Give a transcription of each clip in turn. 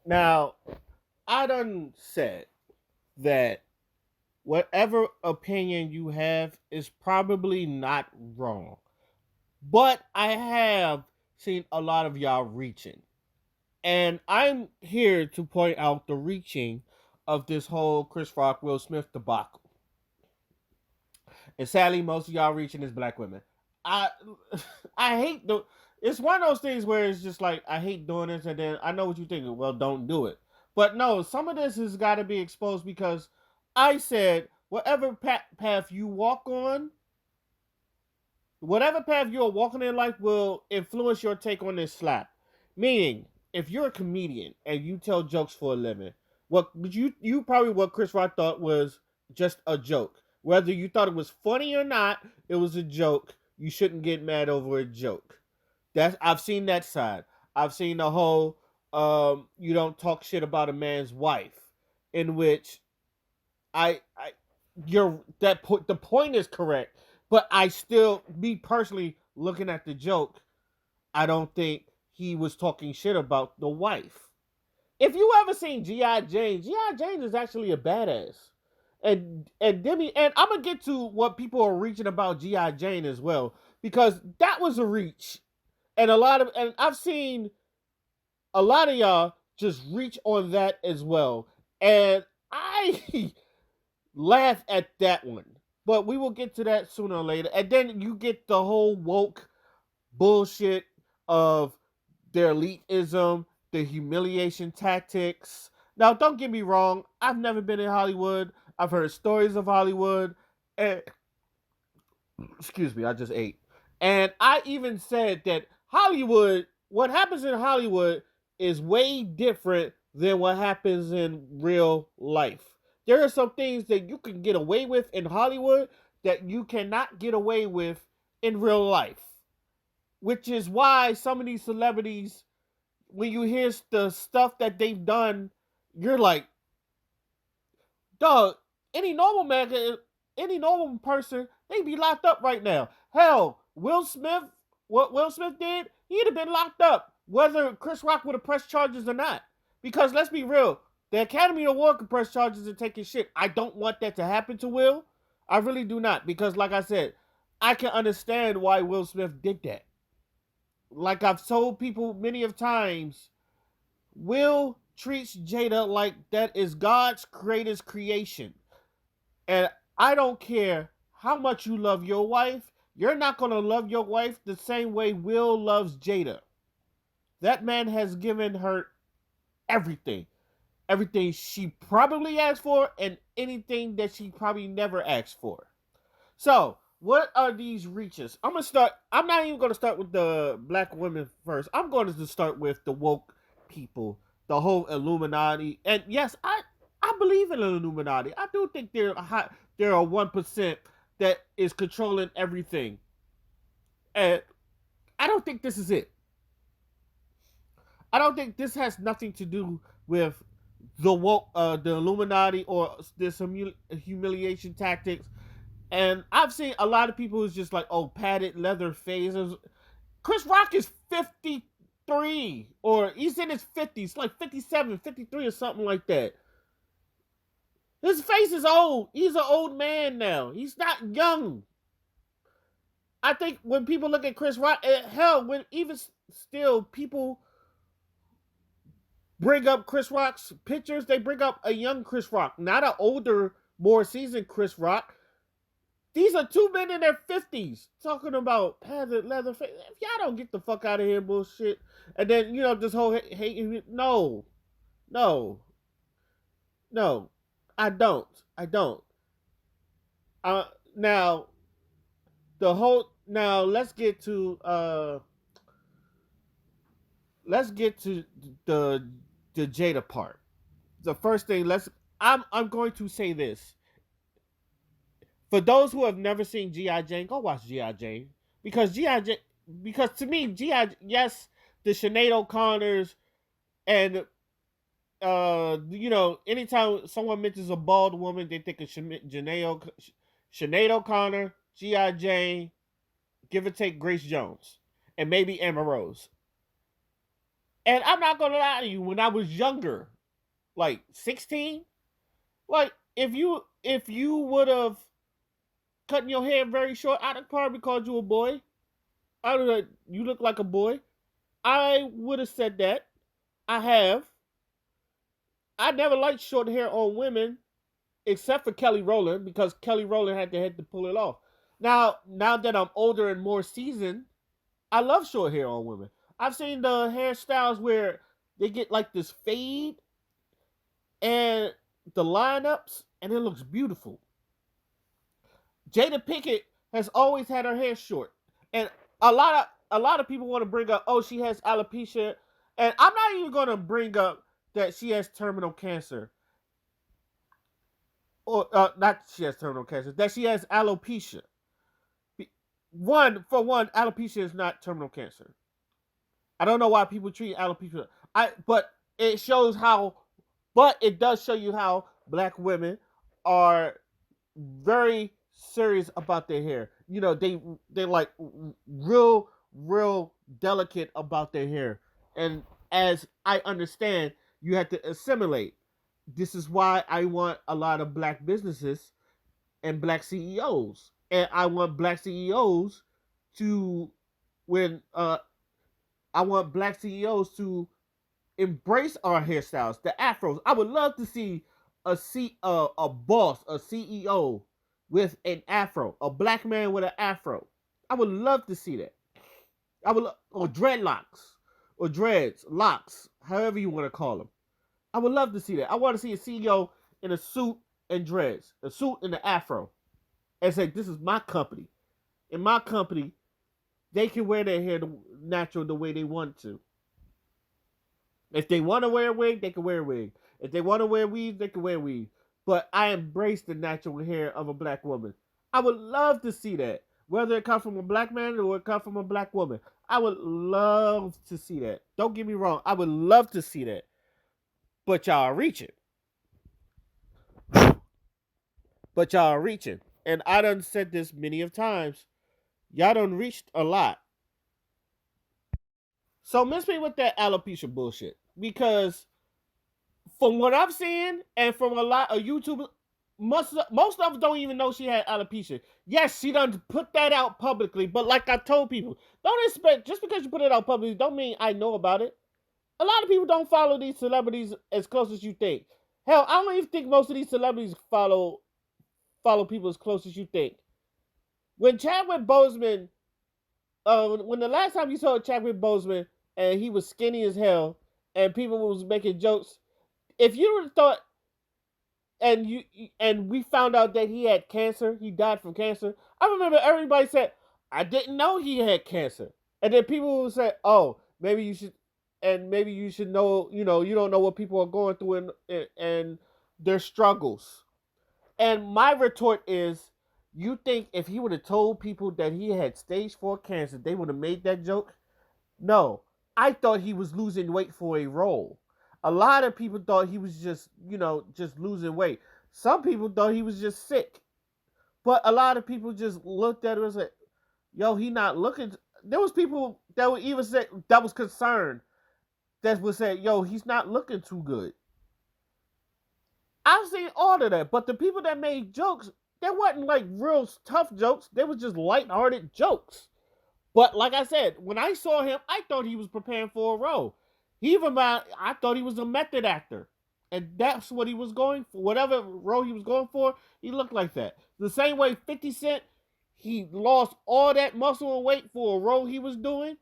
Now, I done said that whatever opinion you have is probably not wrong. But I have seen a lot of y'all reaching. And I'm here to point out the reaching of this whole Chris Rock Will Smith debacle. And sadly, most of y'all reaching is black women. I I hate the. It's one of those things where it's just like I hate doing this, and then I know what you think. Well, don't do it. But no, some of this has got to be exposed because I said whatever path you walk on, whatever path you are walking in life will influence your take on this slap. Meaning, if you're a comedian and you tell jokes for a living, what you probably what Chris Rock thought was just a joke. Whether you thought it was funny or not, it was a joke. You shouldn't get mad over a joke. That's I've seen that side. I've seen the whole you don't talk shit about a man's wife, in which I you're the point is correct, but I still, me personally, looking at the joke, I don't think he was talking shit about the wife. If you ever seen G.I. Jane, G.I. Jane is actually a badass. And Demi, and I'm gonna get to what people are reaching about G.I. Jane as well, because that was a reach. And I've seen a lot of y'all just reach on that as well. And I laugh at that one. But we will get to that sooner or later. And then you get the whole woke bullshit of their elitism, the humiliation tactics. Now, don't get me wrong. I've never been in Hollywood. I've heard stories of Hollywood. And, excuse me, I just ate. And I even said that Hollywood, what happens in Hollywood is way different than what happens in real life. There are some things that you can get away with in Hollywood that you cannot get away with in real life. Which is why some of these celebrities, when you hear the stuff that they've done, you're like, dog, any normal man, any normal person, they'd be locked up right now. Hell, Will Smith, what Will Smith did, he'd have been locked up, whether Chris Rock would have pressed charges or not. Because let's be real, the Academy Award could press charges and take his shit. I don't want that to happen to Will. I really do not. Because like I said, I can understand why Will Smith did that. Like I've told people many of times, Will treats Jada like that is God's greatest creation. And I don't care how much you love your wife, you're not going to love your wife the same way Will loves Jada. That man has given her everything. Everything she probably asked for and anything that she probably never asked for. So, what are these reaches? I'm not even going to start with the black women first. I'm going to start with the woke people, the whole Illuminati. And yes, I believe in the Illuminati. I do think they're a 1% that is controlling everything. And I don't think this is it. I don't think this has nothing to do with the Illuminati or this humiliation tactics. And I've seen a lot of people who's just like, oh, padded leather phases. Chris Rock is 53, or he's in his 50s, like 57, 53, or something like that. His face is old. He's an old man now. He's not young. I think when people look at Chris Rock, hell, when even still people bring up Chris Rock's pictures, they bring up a young Chris Rock, not an older, more seasoned Chris Rock. These are two men in their 50s talking about padded leather face. If y'all don't get the fuck out of here, bullshit. And then, this whole hate. No. No. No. I don't. I don't. Now, let's get to the Jada part. The first thing, I'm going to say this. For those who have never seen G.I. Jane, go watch G.I. Jane. Because G.I. Jane, because to me, G.I. Yes, the Sinead O'Connors and anytime someone mentions a bald woman, they think of Sinead O'Connor, G.I. Jane, give or take Grace Jones, and maybe Emma Rose. And I'm not gonna lie to you, when I was younger, like 16, like if you would have cutting your hair very short, I'd have probably called you a boy. I would have, you look like a boy. I would have said that. I have. I never liked short hair on women, except for Kelly Rowland, because Kelly Rowland had the head to pull it off. Now that I'm older and more seasoned, I love short hair on women. I've seen the hairstyles where they get like this fade and the lineups, and it looks beautiful. Jada Pinkett has always had her hair short, and a lot of people want to bring up, oh, she has alopecia, and I'm not even going to bring up that she has terminal cancer, or not she has terminal cancer, that she has alopecia. For one, alopecia is not terminal cancer. I don't know why people treat alopecia. But it shows how, but it does show you how black women are very serious about their hair. They're like real delicate about their hair. And as I understand, you have to assimilate. This is why I want a lot of black businesses and black CEOs. And I want black CEOs to when I want black CEOs to embrace our hairstyles, the afros. I would love to see a boss, a CEO with an afro, a black man with an afro. I would love to see that. Or dreadlocks, or dreads, locks, however you want to call them. I would love to see that. I want to see a CEO in a suit and dreads, a suit and an afro, and say, "This is my company. In my company, they can wear their hair natural the way they want to. If they want to wear a wig, they can wear a wig. If they want to wear weave, they can wear weave. But I embrace the natural hair of a black woman. I would love to see that. Whether it comes from a black man or it comes from a black woman. I would love to see that. Don't get me wrong. I would love to see that. But y'all are reaching. But y'all are reaching. And I done said this many of times. Y'all done reached a lot. So miss me with that alopecia bullshit. Because from what I've seen and from a lot of YouTubers, most of them don't even know she had alopecia. Yes, she done put that out publicly, but like I told people, don't expect, just because you put it out publicly don't mean I know about it. A lot of people don't follow these celebrities as close as you think. Hell, I don't even think most of these celebrities follow people as close as you think. When Chadwick Boseman, when the last time you saw Chadwick Boseman and he was skinny as hell and people was making jokes, if you would have thought, and we found out that he had cancer, he died from cancer. I remember everybody said, I didn't know he had cancer. And then people would say, oh, maybe you should, and maybe you should know, you don't know what people are going through and their struggles. And my retort is, you think if he would have told people that he had stage 4 cancer, they would have made that joke? No. I thought he was losing weight for a role. A lot of people thought he was just losing weight. Some people thought he was just sick. But a lot of people just looked at him and said, yo, he not looking. There was people that would even say, that was concerned, that would say, yo, he's not looking too good. I've seen all of that. But the people that made jokes, they wasn't like real tough jokes. They were just lighthearted jokes. But like I said, when I saw him, I thought he was preparing for a role. I thought he was a method actor. And that's what he was going for. Whatever role he was going for, he looked like that. The same way 50 Cent, he lost all that muscle and weight for a role he was doing.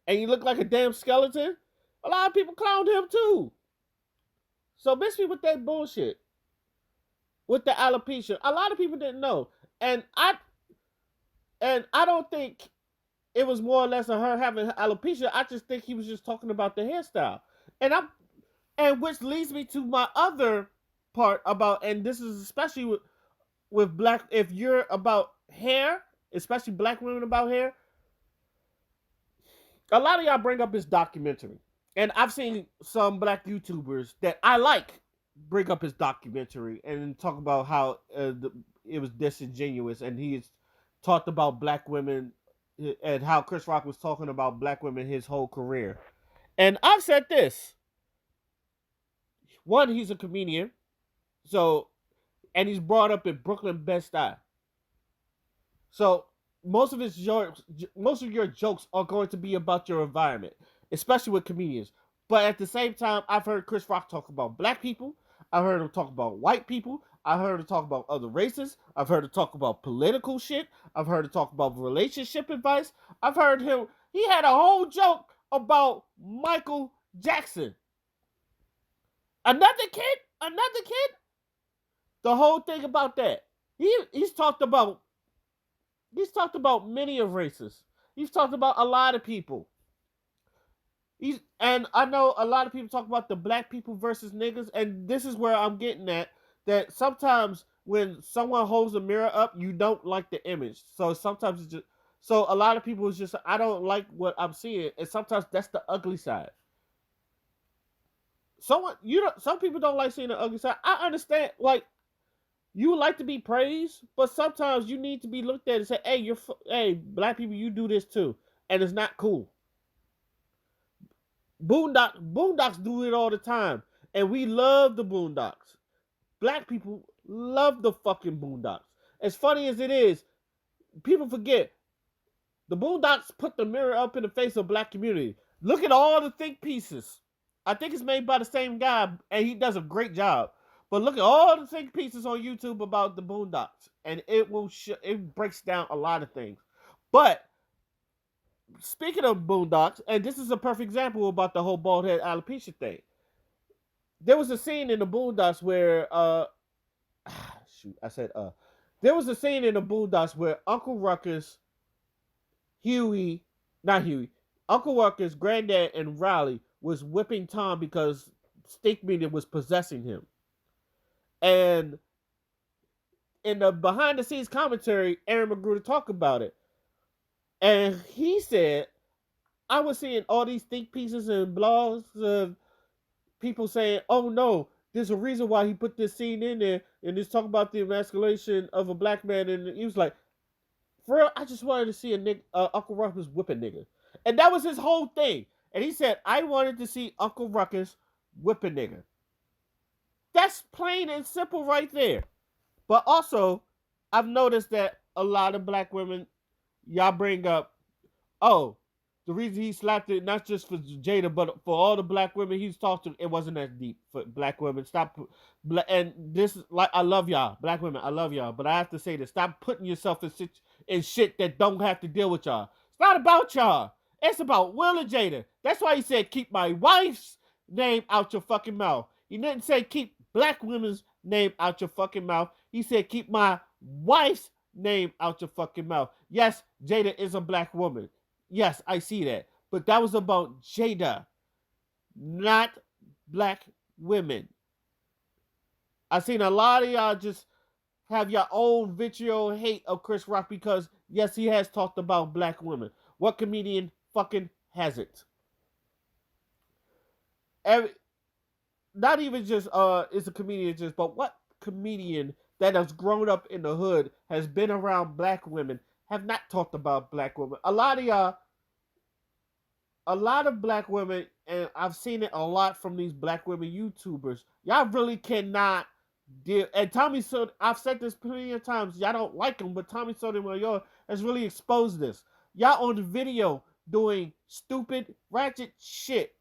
And he looked like a damn skeleton. A lot of people clowned him too. So miss me with that bullshit. With the alopecia. A lot of people didn't know. And I don't think it was more or less of her having alopecia. I just think he was just talking about the hairstyle. And which leads me to my other part about, and this is especially with black, if you're about hair, especially black women about hair, a lot of y'all bring up his documentary. And I've seen some black YouTubers that I like bring up his documentary and talk about how it was disingenuous, and he's talked about black women and how Chris Rock was talking about black women his whole career. And I've said this. One, he's a comedian. So, and he's brought up in Brooklyn Bed-Stuy. So most of your jokes are going to be about your environment, especially with comedians. But at the same time, I've heard Chris Rock talk about black people. I've heard him talk about white people. I've heard him talk about other races. I've heard him talk about political shit. I've heard him talk about relationship advice. I've heard him. He had a whole joke about Michael Jackson. Another kid. Another kid. The whole thing about that. He's talked about many of races. He's talked about a lot of people. And I know a lot of people talk about the black people versus niggas, and this is where I'm getting at. That sometimes when someone holds a mirror up, you don't like the image. So sometimes it's just so a lot of people is just I don't like what I'm seeing, and sometimes that's the ugly side. Some people don't like seeing the ugly side. I understand, like you would like to be praised, but sometimes you need to be looked at and say, "Hey, hey, black people, you do this too," and it's not cool. Boondocks do it all the time, and we love the Boondocks. Black people love the fucking Boondocks. As funny as it is, people forget the Boondocks put the mirror up in the face of the black community. Look at all the think pieces. I think it's made by the same guy, and he does a great job. But look at all the think pieces on YouTube about the Boondocks, and it breaks down a lot of things. But speaking of Boondocks, and this is a perfect example about the whole bald head alopecia thing. There was a scene in the Boondocks where there was a scene in the Boondocks where Uncle Ruckus, Uncle Ruckus, Granddad, and Riley was whipping Tom because Stick Media was possessing him. And in the behind the scenes commentary, Aaron McGruder talked about it. And he said, I was seeing all these think pieces and blogs of people saying, oh no, there's a reason why he put this scene in there and it's talking about the emasculation of a black man. And he was like, for real, I just wanted to see Uncle Ruckus whip a nigga. And that was his whole thing. And he said, I wanted to see Uncle Ruckus whip a nigga. That's plain and simple right there. But also, I've noticed that a lot of black women, y'all bring up, oh, the reason he slapped it, not just for Jada, but for all the black women he's talked to, it wasn't as deep for black women. Stop. And this is like, I love y'all, black women, I love y'all. But I have to say this, stop putting yourself in shit that don't have to deal with y'all. It's not about y'all. It's about Will and Jada. That's why he said, keep my wife's name out your fucking mouth. He didn't say keep black women's name out your fucking mouth. He said keep my wife's name out your fucking mouth. Yes, Jada is a black woman. Yes, I see that. But that was about Jada, not black women. I've seen a lot of y'all just have your own vitriol hate of Chris Rock because, yes, he has talked about black women. What comedian fucking hasn't? Not even just is a comedian just, but what comedian that has grown up in the hood, has been around black women, have not talked about black women? A lot of y'all, a lot of black women, and I've seen it a lot from these black women YouTubers, y'all really cannot deal. And Tommy Sotomayor, I've said this plenty of times, y'all don't like him, but Tommy Sotomayor has really exposed this. Y'all on the video doing stupid, ratchet shit.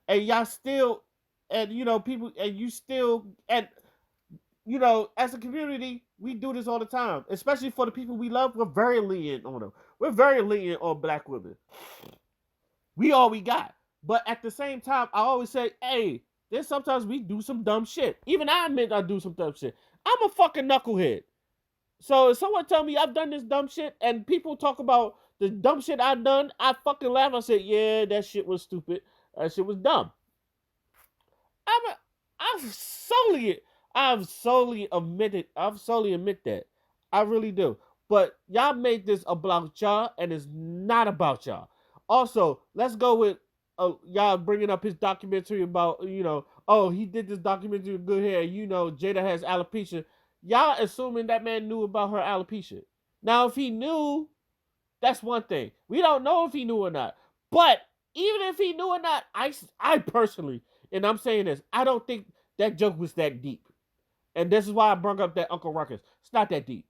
And y'all still, and you know, people, and you still, and you know, as a community, we do this all the time. Especially for the people we love, we're very lenient on them. We're very lenient on black women. We all we got. But at the same time, I always say, hey, there's sometimes we do some dumb shit. Even I admit I do some dumb shit. I'm a fucking knucklehead. So if someone tell me I've done this dumb shit and people talk about the dumb shit I've done, I fucking laugh. I say, yeah, that shit was stupid. That shit was dumb. I've solely admit that. I really do. But y'all made this about y'all, and it's not about y'all. Also, let's go with y'all bringing up his documentary about, you know, oh, he did this documentary with good hair. You know, Jada has alopecia. Y'all assuming that man knew about her alopecia. Now, if he knew, that's one thing. We don't know if he knew or not. But even if he knew or not, I personally, and I'm saying this, I don't think that joke was that deep. And this is why I brought up that Uncle Ruckus. It's not that deep.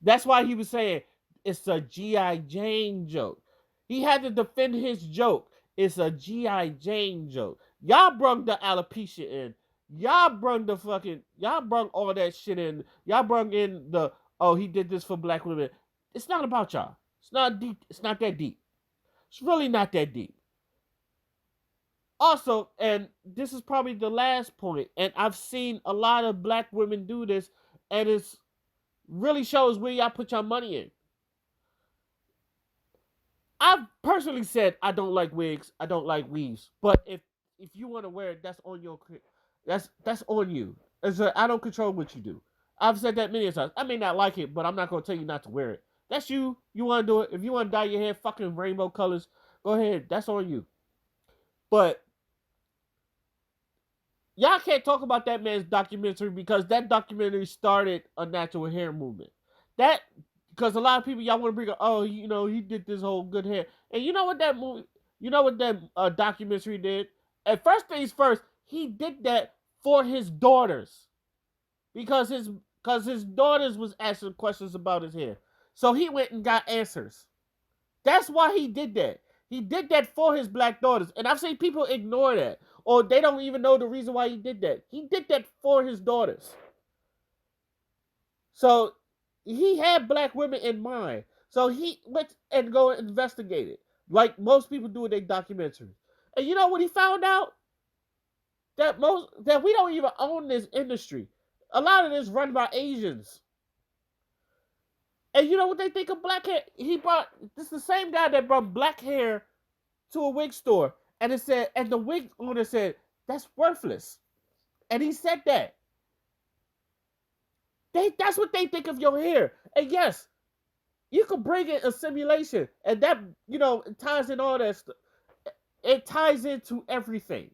That's why he was saying it's a G.I. Jane joke. He had to defend his joke. It's a G.I. Jane joke. Y'all brung the alopecia in. Y'all brung all that shit in. Y'all brung in the, oh, he did this for black women. It's not about y'all. It's not deep. It's not that deep. It's really not that deep. Also, and this is probably the last point, and I've seen a lot of black women do this, and it's really shows where y'all put your money in. I've personally said I don't like wigs, I don't like weaves, but if you want to wear it, that's on your, that's on you. I don't control what you do. I've said that many times. I may not like it, but I'm not gonna tell you not to wear it. That's you. You want to do it. If you want to dye your hair fucking rainbow colors, go ahead. That's on you. But y'all can't talk about that man's documentary because that documentary started a natural hair movement. That, because a lot of people y'all want to bring up, oh, you know, he did this whole good hair, and you know what that movie, you know what that documentary did. At first things first, he did that for his daughters, because his daughters was asking questions about his hair, so he went and got answers. That's why he did that. He did that for his black daughters, and I've seen people ignore that, or they don't even know the reason why he did that. He did that for his daughters. So he had black women in mind. So he went and go and investigate it, like most people do in their documentaries. And you know what he found out? That we don't even own this industry. A lot of this run by Asians. And you know what they think of black hair? This is the same guy that brought black hair to a wig store, and it said, and the wig owner said, that's worthless. And he said that. That's what they think of your hair. And yes, you could bring in a simulation, and that, you know, it ties in all that stuff. It ties into everything.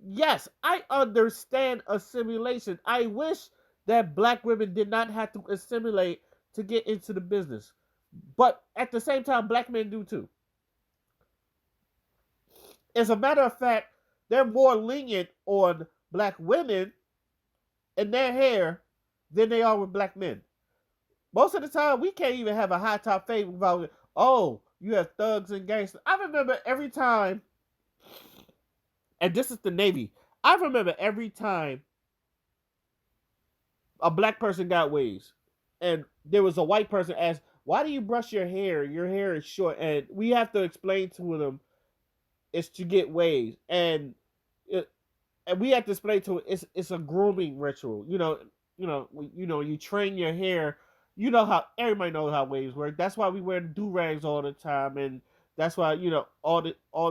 Yes, I understand assimilation. I wish that black women did not have to assimilate to get into the business. But at the same time, black men do too. As a matter of fact, they're more lenient on black women and their hair than they are with black men. Most of the time, we can't even have a high top fade without, oh, you have thugs and gangsters. I remember every time, and this is the Navy, I remember every time a black person got waves, and there was a white person asked, why do you brush your hair? Your hair is short. And we have to explain to them it's to get waves. And we have to explain to it it's a grooming ritual. You train your hair. You know how everybody knows how waves work. That's why we wear do-rags all the time, and that's why, you know, all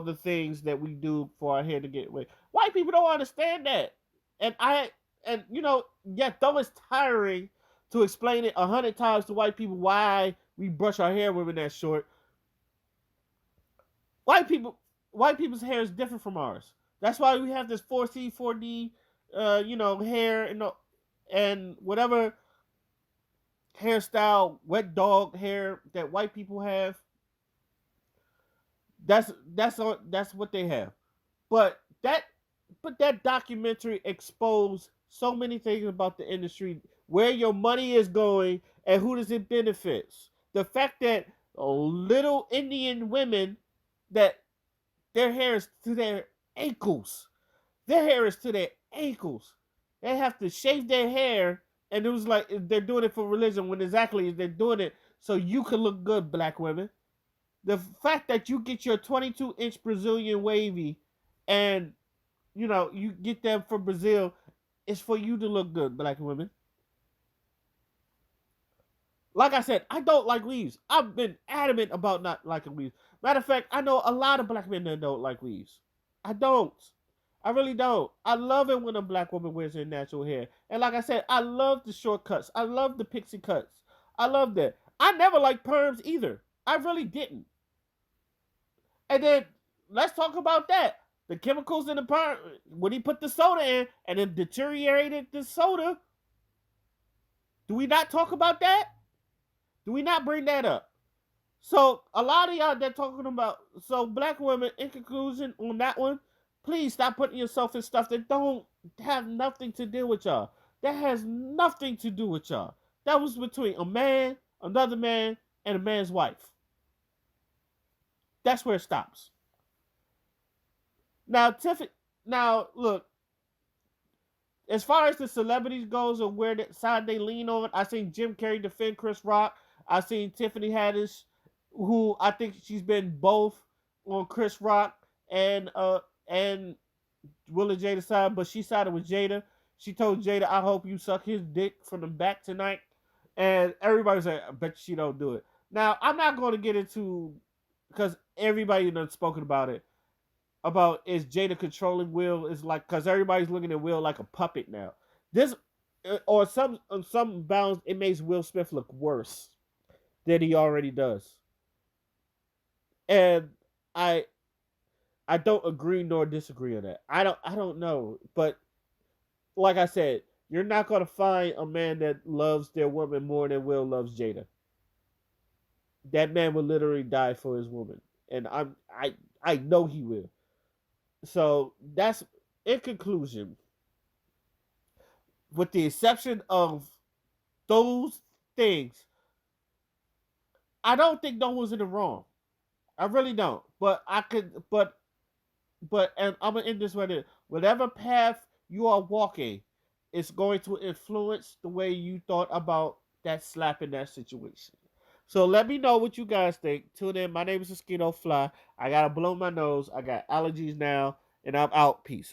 the things that we do for our hair to get wet. White people don't understand that. And you know, yet though it's tiring to explain it 100 times to white people why we brush our hair when that short. White people's hair is different from ours. That's why we have this 4C, 4D, hair and whatever hairstyle, wet dog hair that white people have. That's what they have. But that documentary exposed so many things about the industry, where your money is going and who does it benefits. The fact that little Indian women, that their hair is to their ankles. Their hair is to their ankles. They have to shave their hair, and it was like they're doing it for religion, when exactly they're doing it so you can look good, black women. The fact that you get your 22-inch Brazilian wavy, and you know you get them from Brazil, is for you to look good, black women. Like I said, I don't like weaves. I've been adamant about not liking weaves. Matter of fact, I know a lot of black men that don't like weaves. I don't. I really don't. I love it when a black woman wears her natural hair. And like I said, I love the short cuts. I love the pixie cuts. I love that. I never liked perms either. I really didn't. And then, let's talk about that. The chemicals in the perm, when he put the soda in, and it deteriorated the soda. Do we not talk about that? Do we not bring that up? So a lot of y'all that talking about so black women. In conclusion, on that one, please stop putting yourself in stuff that don't have nothing to do with y'all. That has nothing to do with y'all. That was between a man, another man, and a man's wife. That's where it stops. Now, Tiffany. Now, look. As far as the celebrities goes or where the side they lean on, I seen Jim Carrey defend Chris Rock. I seen Tiffany Haddish, who I think she's been both on Chris Rock and Will and Jada side, but she sided with Jada. She told Jada, "I hope you suck his dick from the back tonight," and everybody's like, "I bet she don't do it." Now I'm not going to get into because everybody done spoken about is Jada controlling Will is like because everybody's looking at Will like a puppet now. This or some on some bounds it makes Will Smith look worse than he already does, and I I don't agree nor disagree on that. I don't know, but like I said, you're not gonna find a man that loves their woman more than Will loves Jada. That man will literally die for his woman, and I know he will. So that's in conclusion, with the exception of those things, I don't think no one's in the wrong. I really don't. But I could, and I'm gonna end this right here. Whatever path you are walking, it's going to influence the way you thought about that slap in that situation. So let me know what you guys think. Tune in. My name is Mosquito Fly. I gotta blow my nose. I got allergies now, and I'm out. Peace.